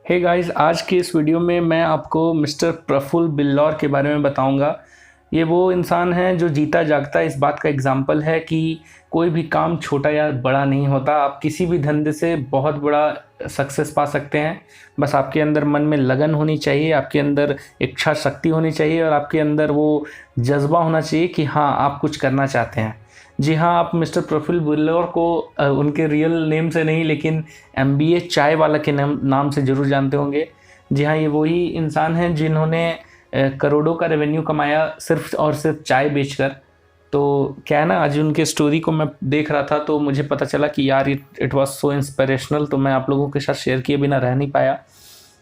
Hey guys, आज की इस वीडियो में मैं आपको मिस्टर प्रफुल्ल बिल्लौर के बारे में बताऊंगा। ये वो इंसान है जो जीता जागता इस बात का एग्जाम्पल है कि कोई भी काम छोटा या बड़ा नहीं होता। आप किसी भी धंधे से बहुत बड़ा सक्सेस पा सकते हैं। बस आपके अंदर मन में लगन होनी चाहिए, आपके अंदर इच्छा शक्ति होनी चाहिए और आपके अंदर वो जज्बा होना चाहिए कि हाँ, आप कुछ करना चाहते हैं। जी हाँ, आप मिस्टर प्रफुल्ल बिल्लौर को उनके रियल नेम से नहीं लेकिन एमबीए चाय वाला के नाम से ज़रूर जानते होंगे। जी हाँ, ये वही इंसान हैं जिन्होंने करोड़ों का रेवेन्यू कमाया सिर्फ और सिर्फ चाय बेचकर। तो क्या है ना, आज उनके स्टोरी को मैं देख रहा था तो मुझे पता चला कि यार इट वाज सो इंस्पिरेशनल, तो मैं आप लोगों के साथ शेयर किए बिना रह नहीं पाया।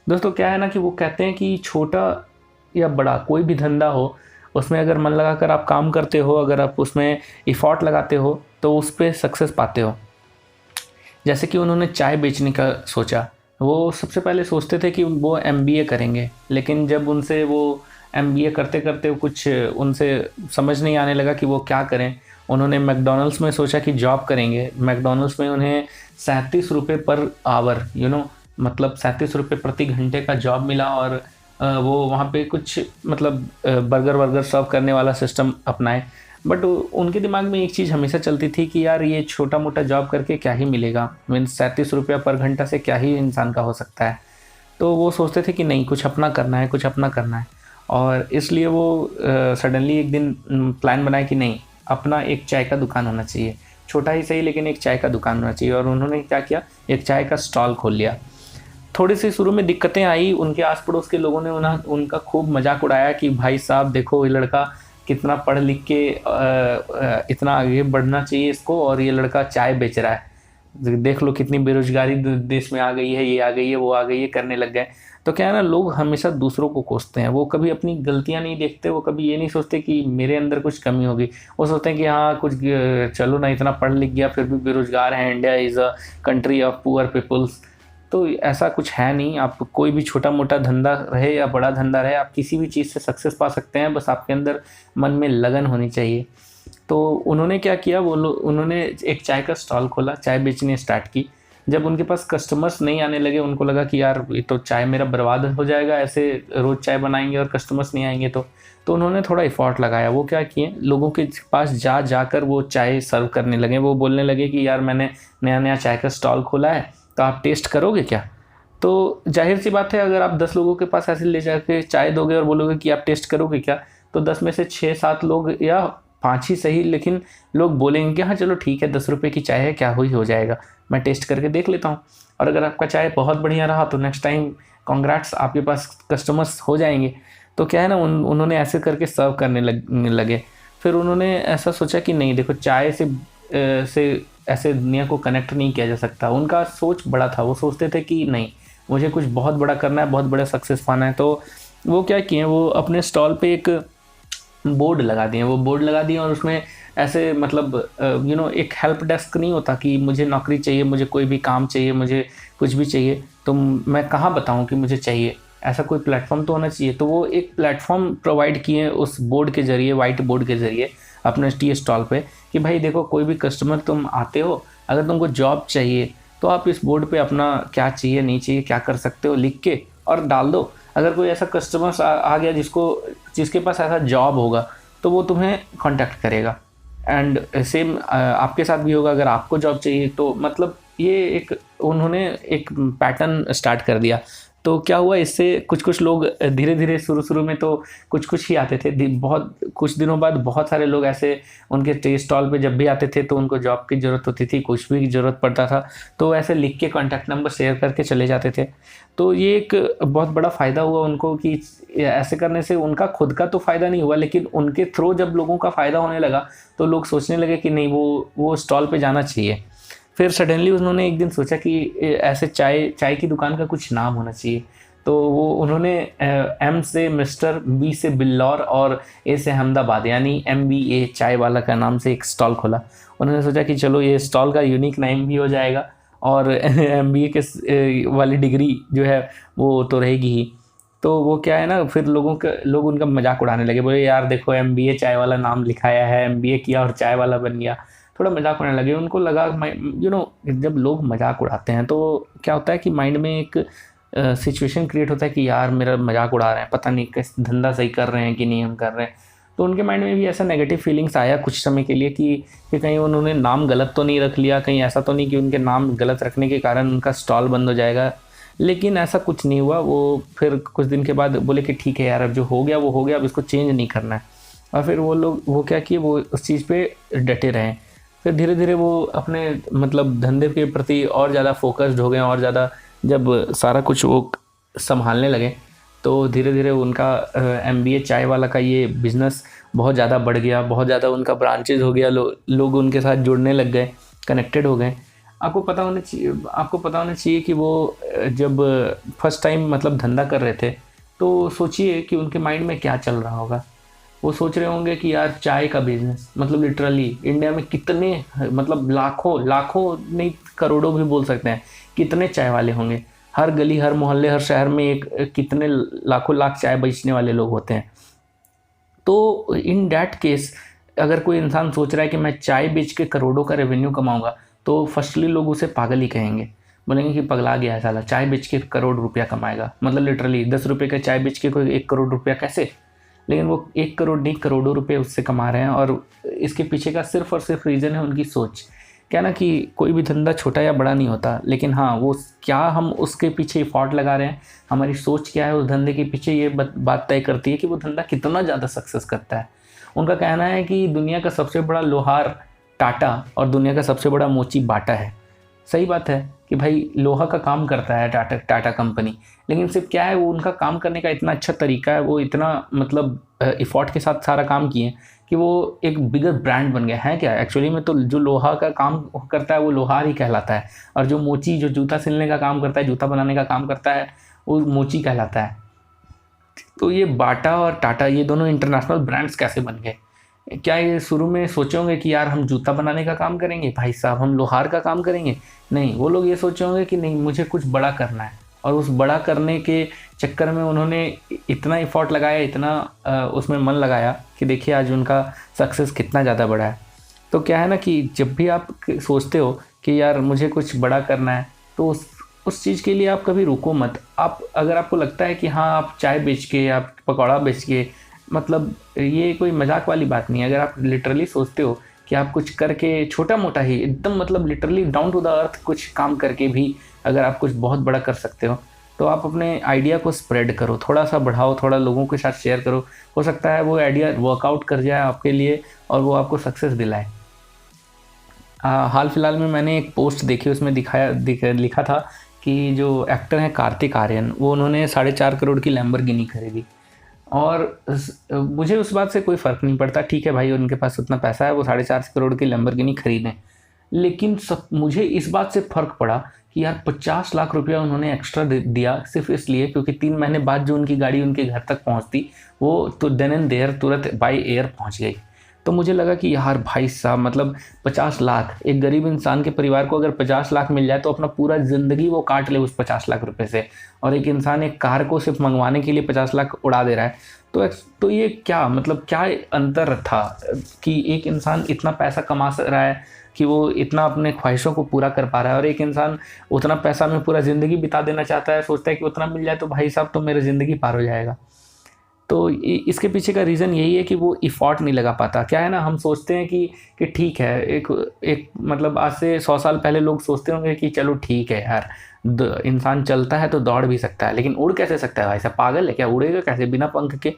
दोस्तों, क्या है ना कि वो कहते हैं कि छोटा या बड़ा कोई भी धंधा हो, उसमें अगर मन लगाकर आप काम करते हो, अगर आप उसमें इफ़ॉर्ट लगाते हो तो उस पे सक्सेस पाते हो। जैसे कि उन्होंने चाय बेचने का सोचा। वो सबसे पहले सोचते थे कि वो एमबीए करेंगे, लेकिन जब उनसे वो एमबीए करते करते कुछ उनसे समझ नहीं आने लगा कि वो क्या करें। उन्होंने मैकडॉनल्ड्स में सोचा कि जॉब करेंगे। मैकडॉनल्ड्स में उन्हें 37 रुपये पर आवर मतलब 37 रुपये प्रति घंटे का जॉब मिला और वो वहाँ पे कुछ मतलब बर्गर वर्गर सर्व करने वाला सिस्टम अपनाए। बट उनके दिमाग में एक चीज़ हमेशा चलती थी कि यार ये छोटा मोटा जॉब करके क्या ही मिलेगा, मीन्स 37 रुपया पर घंटा से क्या ही इंसान का हो सकता है। तो वो सोचते थे कि नहीं, कुछ अपना करना है, कुछ अपना करना है। और इसलिए वो सडनली एक दिन प्लान बनाया कि नहीं, अपना एक चाय का दुकान होना चाहिए, छोटा ही सही लेकिन एक चाय का दुकान होना चाहिए। और उन्होंने क्या किया, एक चाय का स्टॉल खोल लिया। थोड़ी सी शुरू में दिक्कतें आई, उनके आस पड़ोस के लोगों ने उनका खूब मजाक उड़ाया कि भाई साहब देखो, ये लड़का कितना पढ़ लिख के इतना आगे बढ़ना चाहिए इसको, और ये लड़का चाय बेच रहा है। देख लो कितनी बेरोजगारी देश में आ गई है, ये आ गई है, वो आ गई है, करने लग गए। तो क्या है ना, लोग हमेशा दूसरों को कोसते हैं। वो कभी अपनी गलतियां नहीं देखते, वो कभी ये नहीं सोचते कि मेरे अंदर कुछ कमी होगी। वो सोचते हैं कि हाँ कुछ, चलो ना, इतना पढ़ लिख गया फिर भी बेरोजगार है, India is a country of poor peoples. तो ऐसा कुछ है नहीं। आप कोई भी छोटा मोटा धंधा रहे या बड़ा धंधा रहे, आप किसी भी चीज़ से सक्सेस पा सकते हैं, बस आपके अंदर मन में लगन होनी चाहिए। तो उन्होंने क्या किया, उन्होंने एक चाय का स्टॉल खोला, चाय बेचनी स्टार्ट की। जब उनके पास कस्टमर्स नहीं आने लगे, उनको लगा कि यार ये तो चाय मेरा बर्बाद हो जाएगा, ऐसे रोज़ चाय बनाएंगे और कस्टमर्स नहीं आएंगे। तो उन्होंने थोड़ा इफ़ॉर्ट लगाया। वो क्या किए, लोगों के पास जाकर वो चाय सर्व करने लगे। वो बोलने लगे कि यार मैंने नया नया चाय का स्टॉल खोला है, तो आप टेस्ट करोगे क्या। तो जाहिर सी बात है, अगर आप 10 लोगों के पास ऐसे ले जाके चाय दोगे और बोलोगे कि आप टेस्ट करोगे क्या, तो 10 में से 6-7 लोग या 5 ही सही, लेकिन लोग बोलेंगे कि हाँ चलो ठीक है, 10 रुपये की चाय है, क्या हो जाएगा, मैं टेस्ट करके देख लेता हूँ। और अगर आपका चाय बहुत बढ़िया रहा तो नेक्स्ट टाइम कॉन्ग्रेट्स, आपके पास कस्टमर्स हो जाएंगे। तो क्या है ना, उन्होंने ऐसे करके सर्व करने लगे। फिर उन्होंने ऐसा सोचा कि नहीं देखो, चाय से ऐसे दुनिया को कनेक्ट नहीं किया जा सकता। उनका सोच बड़ा था। वो सोचते थे कि नहीं, मुझे कुछ बहुत बड़ा करना है, बहुत बड़ा सक्सेस पाना है। तो वो क्या किए, वो अपने स्टॉल पे एक बोर्ड लगा दिए और उसमें ऐसे मतलब एक हेल्प डेस्क नहीं होता कि मुझे नौकरी चाहिए, मुझे कोई भी काम चाहिए, मुझे कुछ भी चाहिए तो मैं कहाँ बताऊँ कि मुझे चाहिए। ऐसा कोई प्लेटफॉर्म तो होना चाहिए। तो वो एक प्लेटफॉर्म प्रोवाइड किए उस बोर्ड के ज़रिए, वाइट बोर्ड के ज़रिए अपने टी स्टॉल पे, कि भाई देखो, कोई भी कस्टमर तुम आते हो, अगर तुमको जॉब चाहिए तो आप इस बोर्ड पे अपना क्या चाहिए, नहीं चाहिए, क्या कर सकते हो लिख के और डाल दो। अगर कोई ऐसा कस्टमर आ गया जिसके पास ऐसा जॉब होगा, तो वो तुम्हें कांटेक्ट करेगा। एंड सेम आपके साथ भी होगा, अगर आपको जॉब चाहिए तो मतलब ये उन्होंने एक पैटर्न स्टार्ट कर दिया। तो क्या हुआ, इससे कुछ लोग धीरे धीरे, शुरू में तो कुछ ही आते थे। बहुत कुछ दिनों बाद बहुत सारे लोग ऐसे उनके टी स्टॉल पे जब भी आते थे तो उनको जॉब की ज़रूरत होती थी, कुछ भी ज़रूरत पड़ता था, तो ऐसे लिख के कॉन्टैक्ट नंबर शेयर करके चले जाते थे। तो ये एक बहुत बड़ा फ़ायदा हुआ उनको कि ऐसे करने से उनका खुद का तो फ़ायदा नहीं हुआ, लेकिन उनके थ्रू जब लोगों का फ़ायदा होने लगा तो लोग सोचने लगे कि नहीं, वो स्टॉल पे जाना चाहिए। फिर सडनली उन्होंने एक दिन सोचा कि ऐसे चाय की दुकान का कुछ नाम होना चाहिए। तो वो उन्होंने एम से मिस्टर, बी से बिल्लौर और ए से अहमदाबाद, यानी MBA चाय वाला का नाम से एक स्टॉल खोला। उन्होंने सोचा कि चलो ये स्टॉल का यूनिक नेम भी हो जाएगा और MBA के वाली डिग्री जो है वो तो रहेगी ही। तो वो क्या है ना, फिर लोग उनका मजाक उड़ाने लगे, बोले यार देखो, MBA चाय वाला नाम लिखाया है, MBA किया और चाय वाला बन गया। थोड़ा मजाक उड़ाने लगे। उनको लगा जब लोग मजाक उड़ाते हैं तो क्या होता है कि माइंड में एक सिचुएशन क्रिएट होता है कि यार मेरा मजाक उड़ा रहे हैं, पता नहीं किस धंधा सही कर रहे हैं कि नहीं हम कर रहे हैं। तो उनके माइंड में भी ऐसा नेगेटिव फीलिंग्स आया कुछ समय के लिए कि कहीं उन्होंने नाम गलत तो नहीं रख लिया, कहीं ऐसा तो नहीं कि उनके नाम गलत रखने के कारण उनका स्टॉल बंद हो जाएगा। लेकिन ऐसा कुछ नहीं हुआ। वो फिर कुछ दिन के बाद बोले कि ठीक है यार, अब जो हो गया वो हो गया, अब इसको चेंज नहीं करना है। और फिर वो क्या किए, वो उस चीज़ पे डटे रहें। फिर धीरे धीरे वो अपने मतलब धंधे के प्रति और ज़्यादा फोकस्ड हो गए, और ज़्यादा जब सारा कुछ वो संभालने लगे तो धीरे धीरे उनका MBA चाय वाला का ये बिज़नेस बहुत ज़्यादा बढ़ गया, बहुत ज़्यादा उनका ब्रांचेज हो गया, लोग उनके साथ जुड़ने लग गए, कनेक्टेड हो गए। आपको पता होना चाहिए कि वो जब फर्स्ट टाइम मतलब धंधा कर रहे थे तो सोचिए कि उनके माइंड में क्या चल रहा होगा। वो सोच रहे होंगे कि यार चाय का बिजनेस, मतलब लिटरली इंडिया में कितने, मतलब लाखों नहीं करोड़ों भी बोल सकते हैं, कितने चाय वाले होंगे। हर गली, हर मोहल्ले, हर शहर में एक कितने लाखों लाख चाय बेचने वाले लोग होते हैं। तो इन डैट केस अगर कोई इंसान सोच रहा है कि मैं चाय बेच के करोड़ों का रेवेन्यू कमाऊंगा, तो फर्स्टली लोग उसे पागल ही कहेंगे, बोलेंगे कि पगला गया है साला, चाय बेच के करोड़ रुपया कमाएगा। मतलब लिटरली 10 रुपये का चाय बेच के कोई 1 करोड़ रुपया कैसे? लेकिन वो 1 करोड़ नहीं, करोड़ों रुपये उससे कमा रहे हैं। और इसके पीछे का सिर्फ और सिर्फ रीज़न है उनकी सोच। क्या ना कि कोई भी धंधा छोटा या बड़ा नहीं होता, लेकिन हाँ, वो क्या हम उसके पीछे एफर्ट लगा रहे हैं, हमारी सोच क्या है उस धंधे के पीछे, ये बात तय करती है कि वो धंधा कितना ज़्यादा सक्सेस करता है। उनका कहना है कि दुनिया का सबसे बड़ा लोहार टाटा और दुनिया का सबसे बड़ा मोची बाटा है। सही बात है कि भाई लोहा का काम करता है टाटा कंपनी, लेकिन सिर्फ क्या है, वो उनका काम करने का इतना अच्छा तरीका है, वो इतना मतलब एफर्ट के साथ सारा काम किए कि वो एक बिगर ब्रांड बन गया है। क्या एक्चुअली में तो जो लोहा का काम करता है वो लोहार ही कहलाता है, और जो मोची जो जूता सिलने का काम करता है, जूता बनाने का काम करता है, वो मोची कहलाता है। तो ये बाटा और टाटा, ये दोनों इंटरनेशनल ब्रांड्स कैसे बन गए? क्या ये शुरू में सोचे होंगे कि यार हम जूता बनाने का काम करेंगे, भाई साहब हम लोहार का काम करेंगे? नहीं, वो लोग ये सोचे होंगे कि नहीं, मुझे कुछ बड़ा करना है। और उस बड़ा करने के चक्कर में उन्होंने इतना एफर्ट लगाया, इतना उसमें मन लगाया कि देखिए आज उनका सक्सेस कितना ज़्यादा बड़ा है। तो क्या है ना कि जब भी आप सोचते हो कि यार मुझे कुछ बड़ा करना है, तो उस चीज़ के लिए आप कभी रुको मत। आप अगर आपको लगता है कि हाँ आप चाय बेच के, आप पकौड़ा बेच के, मतलब ये कोई मजाक वाली बात नहीं है। अगर आप लिटरली सोचते हो कि आप कुछ करके छोटा मोटा ही एकदम मतलब literally down to the earth कुछ काम करके भी अगर आप कुछ बहुत बड़ा कर सकते हो, तो आप अपने आइडिया को स्प्रेड करो, थोड़ा सा बढ़ाओ, थोड़ा लोगों के साथ शेयर करो। हो सकता है वो आइडिया वर्कआउट कर जाए आपके लिए और वो आपको सक्सेस दिलाए। हाल फिलहाल में मैंने एक पोस्ट देखी, उसमें लिखा था कि जो एक्टर हैं कार्तिक आर्यन, वो उन्होंने 4.5 करोड़ की लैम्बोर्गिनी खरीदी। और मुझे उस बात से कोई फ़र्क नहीं पड़ता, ठीक है भाई उनके पास उतना पैसा है, वो 4.5 करोड़ की लैम्बोर्गिनी खरीदें। लेकिन मुझे इस बात से फ़र्क पड़ा कि यार 50 लाख रुपया उन्होंने एक्स्ट्रा दिया सिर्फ इसलिए क्योंकि 3 महीने बाद जो उनकी गाड़ी उनके घर तक पहुंचती, वो तो देन एंड देयर तुरंत बाय एयर पहुंच गई। तो मुझे लगा कि यार भाई साहब, मतलब 50 लाख, एक गरीब इंसान के परिवार को अगर 50 लाख मिल जाए तो अपना पूरा ज़िंदगी वो काट ले उस 50 लाख रुपए से। और एक इंसान एक कार को सिर्फ मंगवाने के लिए 50 लाख उड़ा दे रहा है। तो ये क्या मतलब क्या अंतर था कि एक इंसान इतना पैसा कमा रहा है कि वो इतना अपने ख्वाहिशों को पूरा कर पा रहा है, और एक इंसान उतना पैसा में पूरा ज़िंदगी बिता देना चाहता है, सोचता है कि उतना मिल जाए तो भाई साहब तो मेरी ज़िंदगी पार हो जाएगा। तो इसके पीछे का रीज़न यही है कि वो इफ़ॉर्ट नहीं लगा पाता। क्या है ना, हम सोचते हैं कि ठीक है, एक मतलब आज से 100 साल पहले लोग सोचते होंगे कि चलो ठीक है यार, इंसान चलता है तो दौड़ भी सकता है, लेकिन उड़ कैसे सकता है भाई साहब, पागल है क्या, उड़ेगा कैसे बिना पंख के?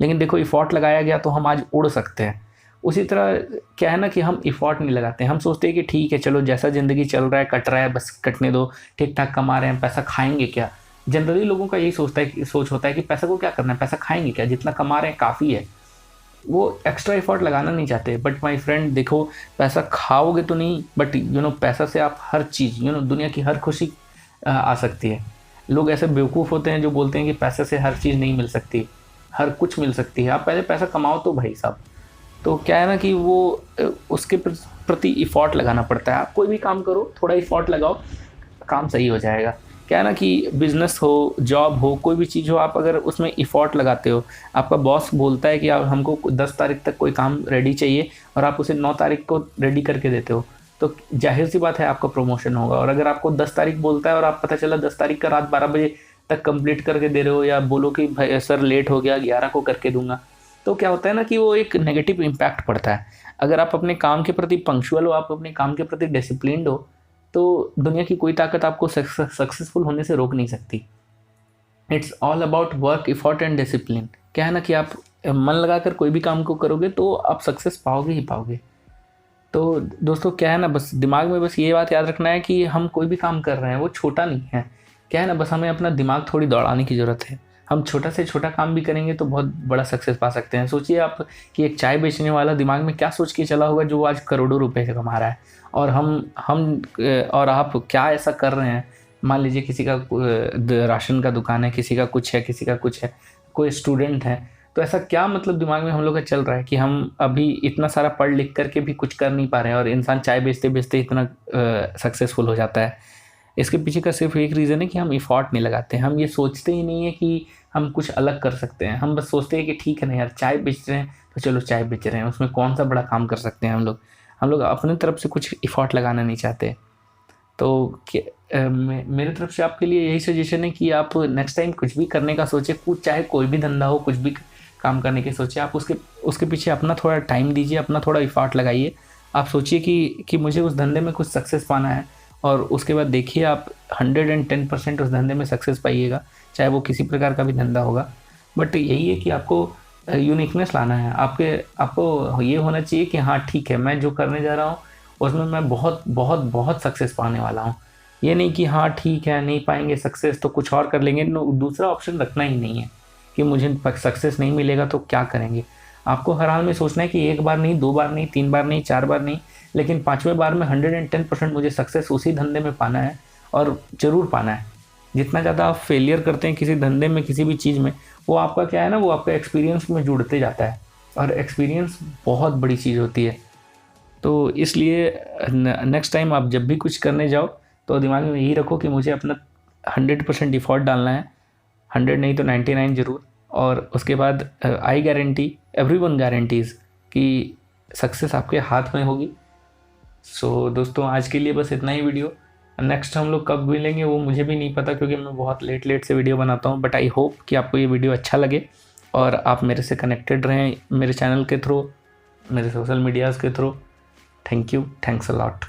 लेकिन देखो इफ़ॉर्ट लगाया गया तो हम आज उड़ सकते हैं। उसी तरह क्या है ना कि हम इफ़ॉर्ट नहीं लगाते, हम सोचते हैं कि ठीक है चलो जैसा ज़िंदगी चल रहा है, कट रहा है, बस कटने दो, ठीक ठाक कमा रहे हैं, पैसा खाएंगे क्या? जनरली लोगों का यही सोच होता है कि पैसा को क्या करना है, पैसा खाएंगे क्या, जितना कमा रहे हैं काफ़ी है। वो एक्स्ट्रा एफर्ट लगाना नहीं चाहते। बट माय फ्रेंड देखो, पैसा खाओगे तो नहीं, बट पैसा से आप हर चीज़, दुनिया की हर खुशी आ सकती है। लोग ऐसे बेवकूफ़ होते हैं जो बोलते हैं कि पैसे से हर चीज़ नहीं मिल सकती, हर कुछ मिल सकती है। आप पहले पैसा कमाओ तो भाई साहब। तो क्या है ना कि वो उसके प्रति इफ़ॉर्ट लगाना पड़ता है। आप कोई भी काम करो, थोड़ा इफ़ॉर्ट लगाओ, काम सही हो जाएगा। क्या है ना कि बिज़नेस हो, जॉब हो, कोई भी चीज़ हो, आप अगर उसमें इफ़ॉर्ट लगाते हो, आपका बॉस बोलता है कि आप हमको 10 तारीख तक कोई काम रेडी चाहिए और आप उसे 9 तारीख को रेडी करके देते हो, तो जाहिर सी बात है आपका प्रमोशन होगा। और अगर आपको 10 तारीख बोलता है और आप पता चला 10 तारीख का रात 12 बजे तक कंप्लीट करके दे रहे हो, या बोलो कि भाई सर लेट हो गया 11 को करके दूंगा, तो क्या होता है ना कि वो एक नेगेटिव इम्पैक्ट पड़ता है। अगर आप अपने काम के प्रति पंक्चुअल हो, आप अपने काम के प्रति डिसिप्लिन्ड हो, तो दुनिया की कोई ताकत आपको सक्सेसफुल होने से रोक नहीं सकती। It's all about work, effort and discipline. क्या है ना कि आप मन लगाकर कोई भी काम को करोगे तो आप सक्सेस पाओगे ही पाओगे। तो दोस्तों क्या है ना, बस दिमाग में बस ये बात याद रखना है कि हम कोई भी काम कर रहे हैं वो छोटा नहीं है। क्या है ना, बस हमें अपना दिमाग थोड़ी दौड़ाने की ज़रूरत है। हम छोटा से छोटा काम भी करेंगे तो बहुत बड़ा सक्सेस पा सकते हैं। सोचिए आप कि एक चाय बेचने वाला दिमाग में क्या सोच के चला होगा जो आज करोड़ों रुपए कमा रहा है, और हम और आप क्या ऐसा कर रहे हैं। मान लीजिए किसी का राशन का दुकान है, किसी का कुछ है, किसी का कुछ है, कोई स्टूडेंट है, तो ऐसा क्या मतलब दिमाग में हम लोग का चल रहा है कि हम अभी इतना सारा पढ़ लिख करके भी कुछ कर नहीं पा रहे हैं, और इंसान चाय बेचते बेचते इतना सक्सेसफुल हो जाता है। इसके पीछे का सिर्फ एक रीज़न है कि हम इफ़ॉर्ट नहीं लगाते। हम ये सोचते ही नहीं है कि हम कुछ अलग कर सकते हैं। हम बस सोचते हैं कि ठीक है ना यार, चाय बेच रहे हैं तो चलो चाय बेच रहे हैं, उसमें कौन सा बड़ा काम कर सकते हैं हम लोग अपनी तरफ से कुछ इफ़ॉर्ट लगाना नहीं चाहते। तो मेरे तरफ से आपके लिए यही सजेशन है कि आप नेक्स्ट टाइम कुछ भी करने का सोचें, कुछ चाहे कोई भी धंधा हो, कुछ भी काम करने की सोचिए, आप उसके पीछे अपना थोड़ा टाइम दीजिए, अपना थोड़ा इफ़ॉर्ट लगाइए। आप सोचिए कि मुझे उस धंधे में कुछ सक्सेस पाना है, और उसके बाद देखिए आप 110% उस धंधे में सक्सेस पाइएगा, चाहे वो किसी प्रकार का भी धंधा होगा। बट यही है कि आपको यूनिकनेस लाना है। आपको ये होना चाहिए कि हाँ ठीक है, मैं जो करने जा रहा हूँ उसमें मैं बहुत बहुत बहुत सक्सेस पाने वाला हूँ। ये नहीं कि हाँ ठीक है नहीं पाएंगे सक्सेस तो कुछ और कर लेंगे। दूसरा ऑप्शन रखना ही नहीं है कि मुझे सक्सेस नहीं मिलेगा तो क्या करेंगे। आपको हर हाल में सोचना है कि एक बार नहीं, 2 बार नहीं, 3 बार नहीं, 4 बार नहीं, लेकिन 5वें बार में 110% मुझे सक्सेस उसी धंधे में पाना है, और ज़रूर पाना है। जितना ज़्यादा आप फेलियर करते हैं किसी धंधे में, किसी भी चीज़ में, वो आपका क्या है ना, वो आपका एक्सपीरियंस में जुड़ते जाता है, और एक्सपीरियंस बहुत बड़ी चीज़ होती है। तो इसलिए नेक्स्ट टाइम आप जब भी कुछ करने जाओ तो दिमाग में यही रखो कि मुझे अपना 100% इफ़ोर्ट डालना है, 100 नहीं तो 99 ज़रूर। और उसके बाद आई गारंटी, एवरीवन गारंटीज़ कि सक्सेस आपके हाथ में होगी। सो दोस्तों आज के लिए बस इतना ही वीडियो। नेक्स्ट हम लोग कब मिलेंगे वो मुझे भी नहीं पता, क्योंकि मैं बहुत लेट से वीडियो बनाता हूँ। बट आई होप कि आपको ये वीडियो अच्छा लगे और आप मेरे से कनेक्टेड रहें, मेरे चैनल के थ्रू, मेरे सोशल मीडियाज़ के through. Thank you, thanks a lot.